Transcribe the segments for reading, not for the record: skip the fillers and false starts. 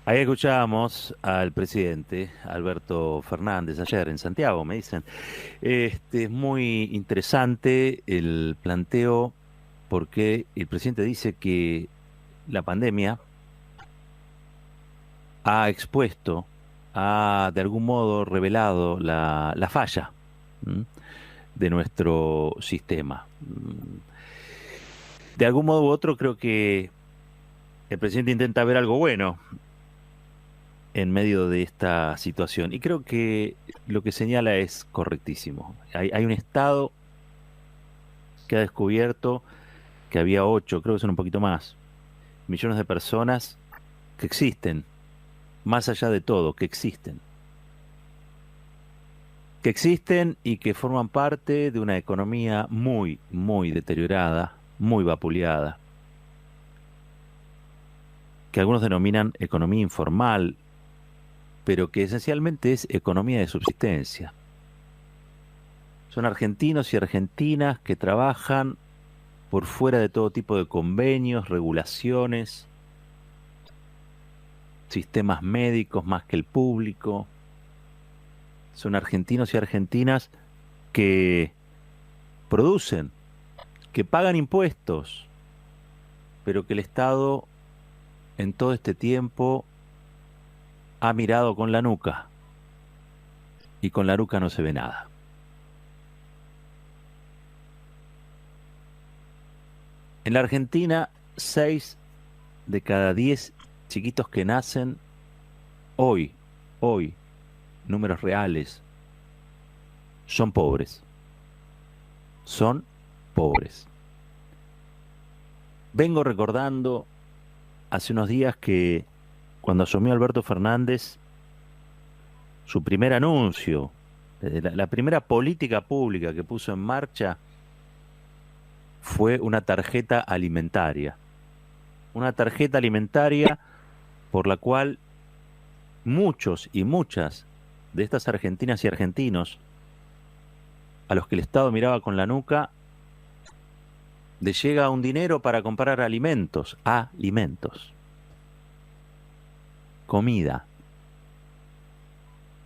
Ahí escuchábamos al presidente Alberto Fernández ayer en Santiago, me dicen. Es muy interesante el planteo porque el presidente dice que la pandemia ha expuesto, ha de algún modo revelado la falla, ¿m? de nuestro sistema. De algún modo u otro creo que el presidente intenta ver algo bueno en medio de esta situación. Y creo que lo que señala es correctísimo. Hay un Estado que ha descubierto que había 8, creo que son un poquito más, millones de personas que existen, más allá de todo, que existen y que forman parte de una economía muy, muy deteriorada, muy vapuleada, que algunos denominan economía informal, pero que esencialmente es economía de subsistencia. Son argentinos y argentinas que trabajan por fuera de todo tipo de convenios, regulaciones, sistemas médicos más que el público. Son argentinos y argentinas que producen, que pagan impuestos, pero que el Estado en todo este tiempo ha mirado con la nuca y con la nuca no se ve nada. En la Argentina, 6 de cada 10 chiquitos que nacen hoy, números reales, son pobres. Son pobres. Vengo recordando hace unos días que cuando asumió Alberto Fernández, su primer anuncio, la primera política pública que puso en marcha fue una tarjeta alimentaria. Una tarjeta alimentaria por la cual muchos y muchas de estas argentinas y argentinos a los que el Estado miraba con la nuca, les llega un dinero para comprar alimentos, comida.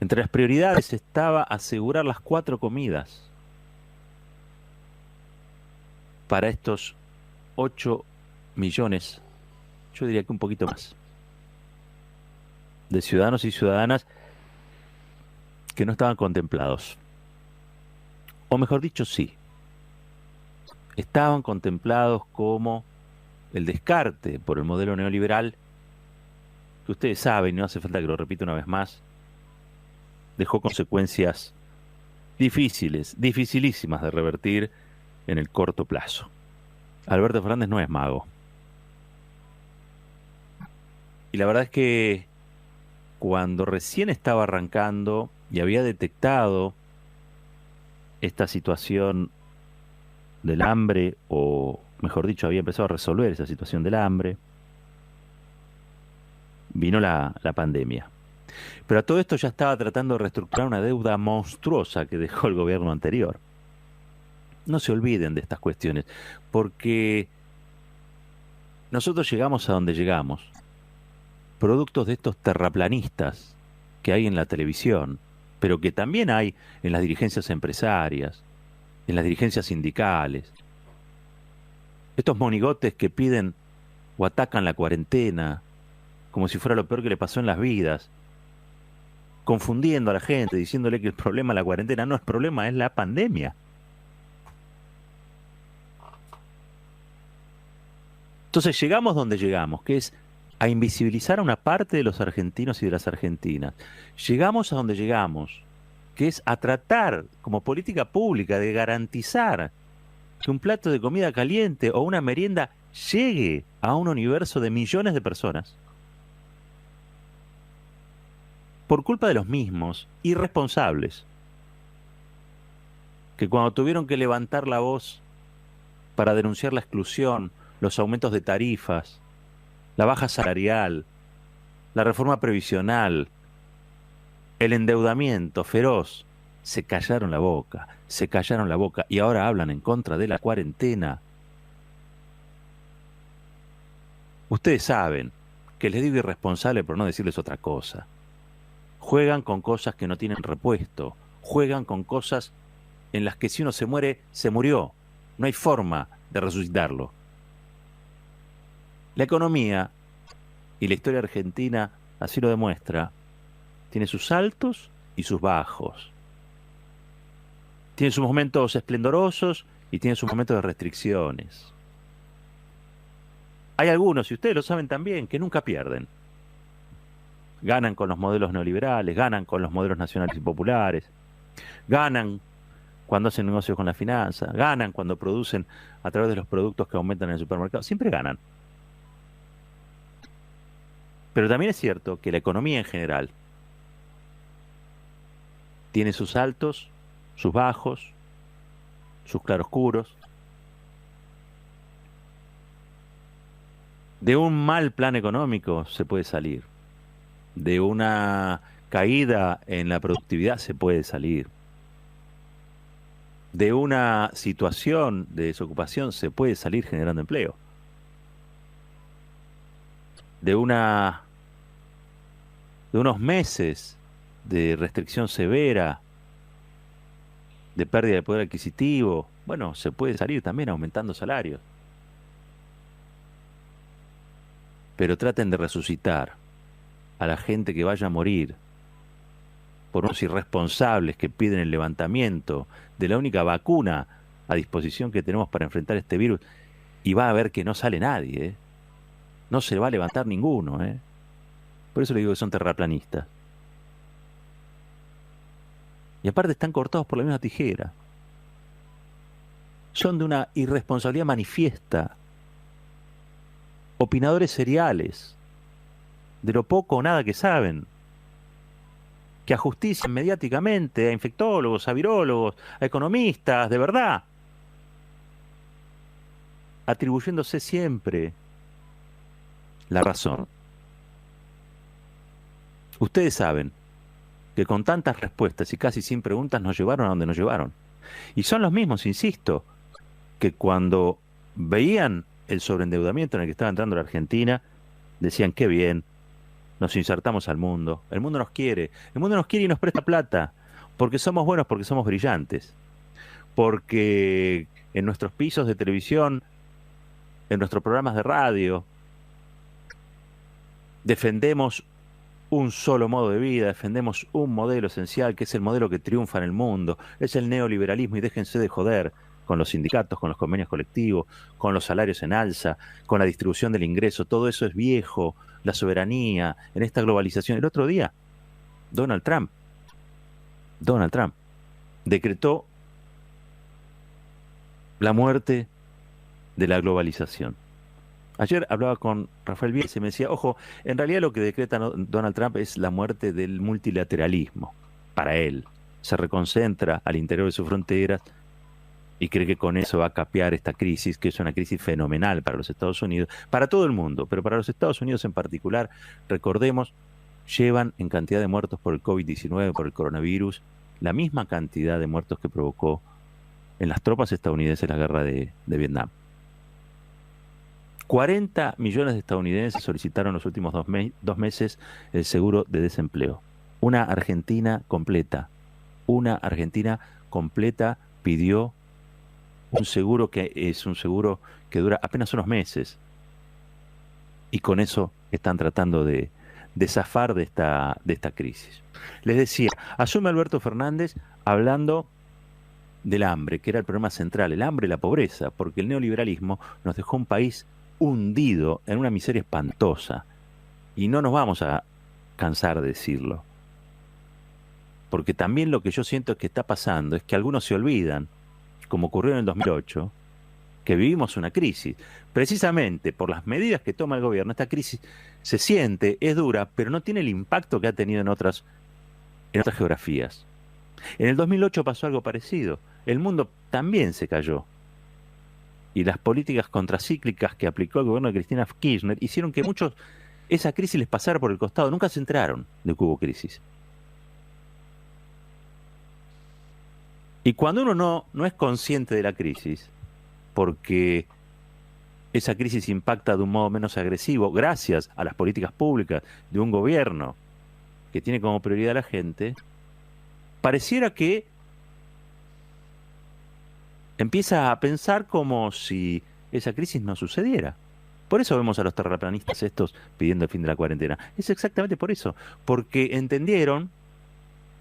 Entre las prioridades estaba asegurar las 4 comidas para estos 8 millones, yo diría que un poquito más, de ciudadanos y ciudadanas que no estaban contemplados. O mejor dicho, sí, estaban contemplados como el descarte por el modelo neoliberal, que ustedes saben, no hace falta que lo repita una vez más, dejó consecuencias difíciles, dificilísimas de revertir en el corto plazo. Alberto Fernández no es mago. Y la verdad es que cuando recién estaba arrancando y había detectado esta situación del hambre, o mejor dicho, había empezado a resolver esa situación del hambre, vino la pandemia. Pero a todo esto ya estaba tratando de reestructurar una deuda monstruosa que dejó el gobierno anterior. No se olviden de estas cuestiones, porque nosotros llegamos a donde llegamos, productos de estos terraplanistas que hay en la televisión, pero que también hay en las dirigencias empresarias, en las dirigencias sindicales. Estos monigotes que piden o atacan la cuarentena como si fuera lo peor que le pasó en las vidas, confundiendo a la gente, diciéndole que el problema de la cuarentena no es problema, es la pandemia. Entonces llegamos donde llegamos, que es a invisibilizar a una parte de los argentinos y de las argentinas. Llegamos a donde llegamos, que es a tratar como política pública de garantizar que un plato de comida caliente o una merienda llegue a un universo de millones de personas por culpa de los mismos irresponsables que cuando tuvieron que levantar la voz para denunciar la exclusión, los aumentos de tarifas, la baja salarial, la reforma previsional, el endeudamiento feroz, se callaron la boca y ahora hablan en contra de la cuarentena. Ustedes saben que les digo irresponsable por no decirles otra cosa. Juegan con cosas que no tienen repuesto. Juegan con cosas en las que si uno se muere, se murió. No hay forma de resucitarlo. La economía, y la historia argentina así lo demuestra, tiene sus altos y sus bajos. Tiene sus momentos esplendorosos y tiene sus momentos de restricciones. Hay algunos, y ustedes lo saben también, que nunca pierden. Ganan con los modelos neoliberales, ganan con los modelos nacionales y populares, ganan cuando hacen negocios con la finanza, ganan cuando producen a través de los productos que aumentan en el supermercado, siempre ganan. Pero también es cierto que la economía en general tiene sus altos, sus bajos, sus claroscuros. De un mal plan económico se puede salir. De una caída en la productividad se puede salir. De una situación de desocupación se puede salir generando empleo. De una, de unos meses de restricción severa, de pérdida de poder adquisitivo, bueno, se puede salir también aumentando salarios. Pero traten de resucitar a la gente que vaya a morir por unos irresponsables que piden el levantamiento de la única vacuna a disposición que tenemos para enfrentar este virus, y va a ver que no sale nadie, ¿eh? No se va a levantar ninguno, ¿eh? Por eso le digo que son terraplanistas. Y aparte están cortados por la misma tijera. Son de una irresponsabilidad manifiesta. Opinadores seriales, de lo poco o nada que saben, que ajustician mediáticamente a infectólogos, a virólogos, a economistas, de verdad, atribuyéndose siempre la razón. Ustedes saben que con tantas respuestas y casi sin preguntas nos llevaron a donde nos llevaron. Y son los mismos, insisto, que cuando veían el sobreendeudamiento en el que estaba entrando la Argentina, decían, qué bien, nos insertamos al mundo, el mundo nos quiere y nos presta plata, porque somos buenos, porque somos brillantes, porque en nuestros pisos de televisión, en nuestros programas de radio, defendemos un solo modo de vida, defendemos un modelo esencial que es el modelo que triunfa en el mundo, es el neoliberalismo, y déjense de joder con los sindicatos, con los convenios colectivos, con los salarios en alza, con la distribución del ingreso. Todo eso es viejo, la soberanía, en esta globalización. El otro día, Donald Trump decretó la muerte de la globalización. Ayer hablaba con Rafael Bielsa y me decía, ojo, en realidad lo que decreta Donald Trump es la muerte del multilateralismo. Para él, se reconcentra al interior de sus fronteras y cree que con eso va a capear esta crisis, que es una crisis fenomenal para los Estados Unidos, para todo el mundo, pero para los Estados Unidos en particular. Recordemos, llevan en cantidad de muertos por el COVID-19, por el coronavirus, la misma cantidad de muertos que provocó en las tropas estadounidenses la guerra de Vietnam. 40 millones de estadounidenses solicitaron los últimos dos meses el seguro de desempleo. Una Argentina completa pidió un seguro que es un seguro que dura apenas unos meses. Y con eso están tratando de zafar de esta crisis. Les decía, asume Alberto Fernández hablando del hambre, que era el problema central, el hambre y la pobreza, porque el neoliberalismo nos dejó un país hundido en una miseria espantosa. Y no nos vamos a cansar de decirlo. Porque también lo que yo siento que está pasando es que algunos se olvidan, como ocurrió en el 2008, que vivimos una crisis. Precisamente por las medidas que toma el gobierno, esta crisis se siente, es dura, pero no tiene el impacto que ha tenido en otras geografías. En el 2008 pasó algo parecido. El mundo también se cayó. Y las políticas contracíclicas que aplicó el gobierno de Cristina Kirchner hicieron que muchos esa crisis les pasara por el costado. Nunca se enteraron de que hubo crisis. Y cuando uno no es consciente de la crisis, porque esa crisis impacta de un modo menos agresivo gracias a las políticas públicas de un gobierno que tiene como prioridad a la gente, pareciera que empieza a pensar como si esa crisis no sucediera. Por eso vemos a los terraplanistas estos pidiendo el fin de la cuarentena. Es exactamente por eso, porque entendieron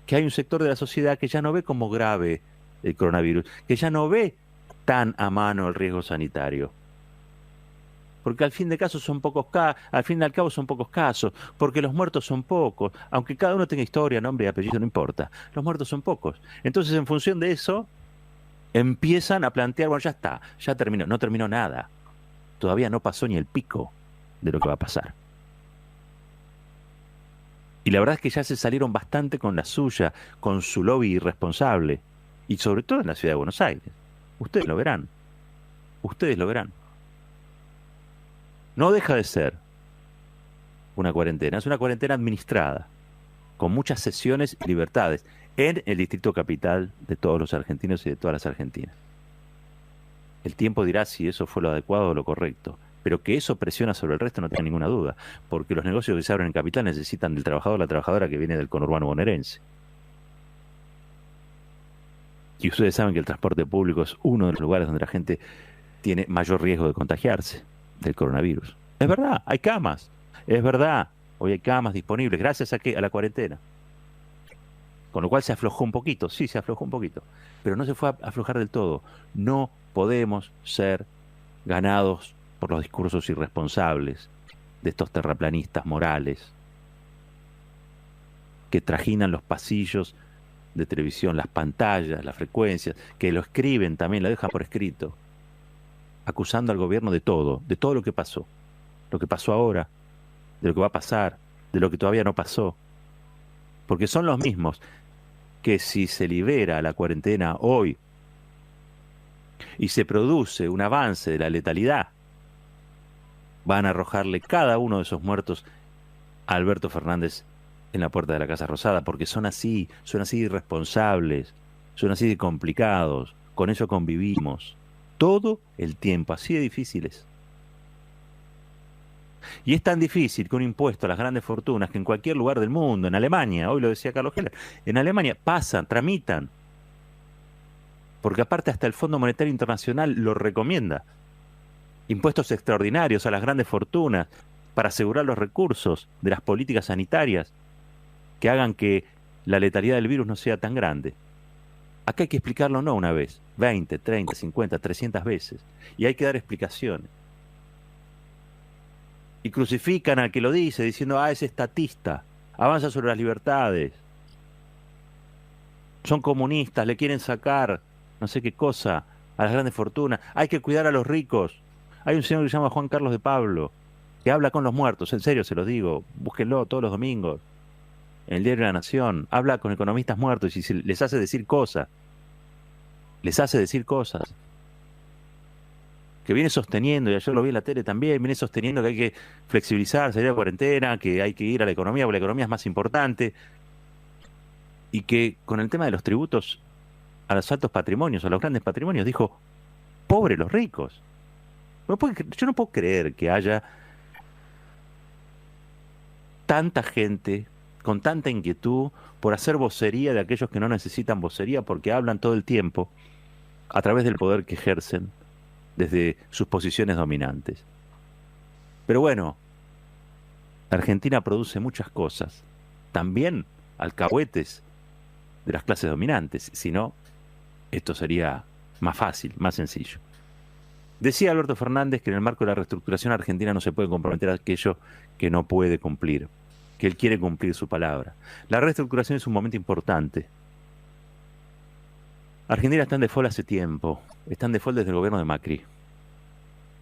que hay un sector de la sociedad que ya no ve como grave el coronavirus, que ya no ve tan a mano el riesgo sanitario. Porque al fin de casos son pocos al fin y al cabo son pocos casos, porque los muertos son pocos, aunque cada uno tenga historia, nombre y apellido, no importa, los muertos son pocos. Entonces, en función de eso, empiezan a plantear, bueno, ya está, ya terminó, no terminó nada, todavía no pasó ni el pico de lo que va a pasar. Y la verdad es que ya se salieron bastante con la suya, con su lobby irresponsable, y sobre todo en la ciudad de Buenos Aires. Ustedes lo verán, ustedes lo verán. No deja de ser una cuarentena, es una cuarentena administrada, con muchas sesiones y libertades, en el distrito capital de todos los argentinos y de todas las argentinas. El tiempo dirá si eso fue lo adecuado o lo correcto, pero que eso presiona sobre el resto no tenga ninguna duda, porque los negocios que se abren en capital necesitan del trabajador o la trabajadora que viene del conurbano bonaerense. Y ustedes saben que el transporte público es uno de los lugares donde la gente tiene mayor riesgo de contagiarse del coronavirus. Es verdad, hay camas. Es verdad, hoy hay camas disponibles. ¿Gracias a qué? A la cuarentena. Con lo cual se aflojó un poquito. Sí, se aflojó un poquito. Pero no se fue a aflojar del todo. No podemos ser ganados por los discursos irresponsables de estos terraplanistas morales que trajinan los pasillos de televisión, las pantallas, las frecuencias, que lo escriben también, lo dejan por escrito, acusando al gobierno de todo lo que pasó ahora, de lo que va a pasar, de lo que todavía no pasó. Porque son los mismos que si se libera la cuarentena hoy y se produce un avance de la letalidad, van a arrojarle cada uno de esos muertos a Alberto Fernández en la puerta de la Casa Rosada, porque son así irresponsables, son así de complicados, con eso convivimos todo el tiempo, así de difíciles. Y es tan difícil que un impuesto a las grandes fortunas, que en cualquier lugar del mundo, en Alemania, hoy lo decía Carlos Heller, en Alemania pasan, tramitan, porque aparte hasta el Fondo Monetario Internacional lo recomienda. Impuestos extraordinarios a las grandes fortunas para asegurar los recursos de las políticas sanitarias que hagan que la letalidad del virus no sea tan grande. Acá hay que explicarlo no una vez, 20, 30, 50, 300 veces. Y hay que dar explicaciones. Y crucifican al que lo dice diciendo, es estatista, avanza sobre las libertades. Son comunistas, le quieren sacar no sé qué cosa a las grandes fortunas. Hay que cuidar a los ricos. Hay un señor que se llama Juan Carlos de Pablo, que habla con los muertos, en serio se los digo, búsquenlo todos los domingos. En el diario La Nación, habla con economistas muertos y les hace decir cosas. Les hace decir cosas. Que viene sosteniendo, y ayer lo vi en la tele también, viene sosteniendo que hay que flexibilizar, salir de cuarentena, que hay que ir a la economía, porque la economía es más importante. Y que con el tema de los tributos a los altos patrimonios, a los grandes patrimonios, dijo, pobre los ricos. Yo no puedo creer que haya tanta gente con tanta inquietud por hacer vocería de aquellos que no necesitan vocería porque hablan todo el tiempo a través del poder que ejercen desde sus posiciones dominantes. Pero bueno, Argentina produce muchas cosas, también alcahuetes de las clases dominantes, si no, esto sería más fácil, más sencillo. Decía Alberto Fernández que en el marco de la reestructuración argentina no se puede comprometer a aquello que no puede cumplir, que él quiere cumplir su palabra. La reestructuración es un momento importante. Argentina está en default hace tiempo, está en default desde el gobierno de Macri.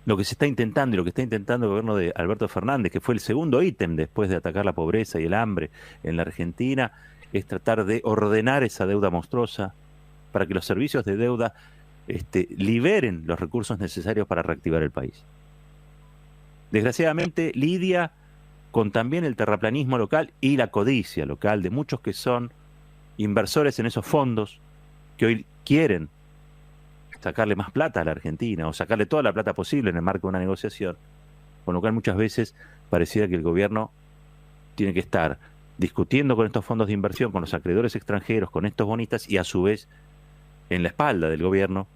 Lo que se está intentando y lo que está intentando el gobierno de Alberto Fernández, que fue el segundo ítem después de atacar la pobreza y el hambre en la Argentina, es tratar de ordenar esa deuda monstruosa para que los servicios de deuda liberen los recursos necesarios para reactivar el país. Desgraciadamente, lidia con también el terraplanismo local y la codicia local de muchos que son inversores en esos fondos que hoy quieren sacarle más plata a la Argentina o sacarle toda la plata posible en el marco de una negociación, con lo cual muchas veces pareciera que el gobierno tiene que estar discutiendo con estos fondos de inversión, con los acreedores extranjeros, con estos bonistas y a su vez en la espalda del gobierno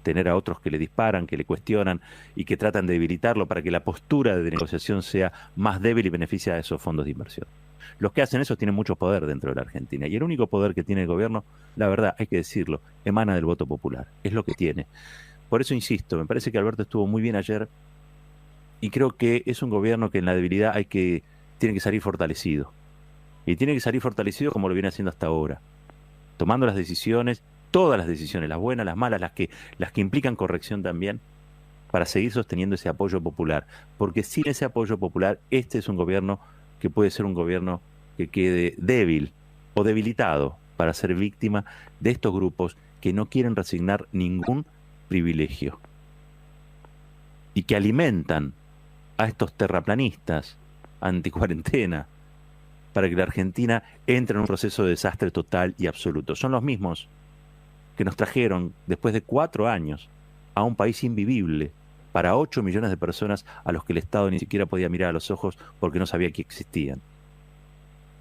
tener a otros que le disparan, que le cuestionan y que tratan de debilitarlo para que la postura de negociación sea más débil y beneficia a esos fondos de inversión. Los que hacen eso tienen mucho poder dentro de la Argentina y el único poder que tiene el gobierno, la verdad, hay que decirlo, emana del voto popular, es lo que tiene. Por eso insisto, me parece que Alberto estuvo muy bien ayer y creo que es un gobierno que en la debilidad tiene que salir fortalecido. Y tiene que salir fortalecido como lo viene haciendo hasta ahora, tomando las decisiones, todas las decisiones, las buenas, las malas, las que implican corrección también, para seguir sosteniendo ese apoyo popular. Porque sin ese apoyo popular, este es un gobierno que puede ser un gobierno que quede débil o debilitado para ser víctima de estos grupos que no quieren resignar ningún privilegio y que alimentan a estos terraplanistas anticuarentena para que la Argentina entre en un proceso de desastre total y absoluto. Son los mismos que nos trajeron, después de 4 años, a un país invivible para 8 millones de personas a los que el Estado ni siquiera podía mirar a los ojos porque no sabía que existían.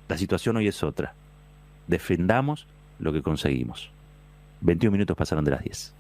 La situación hoy es otra. Defendamos lo que conseguimos. 21 minutos pasaron de las 10.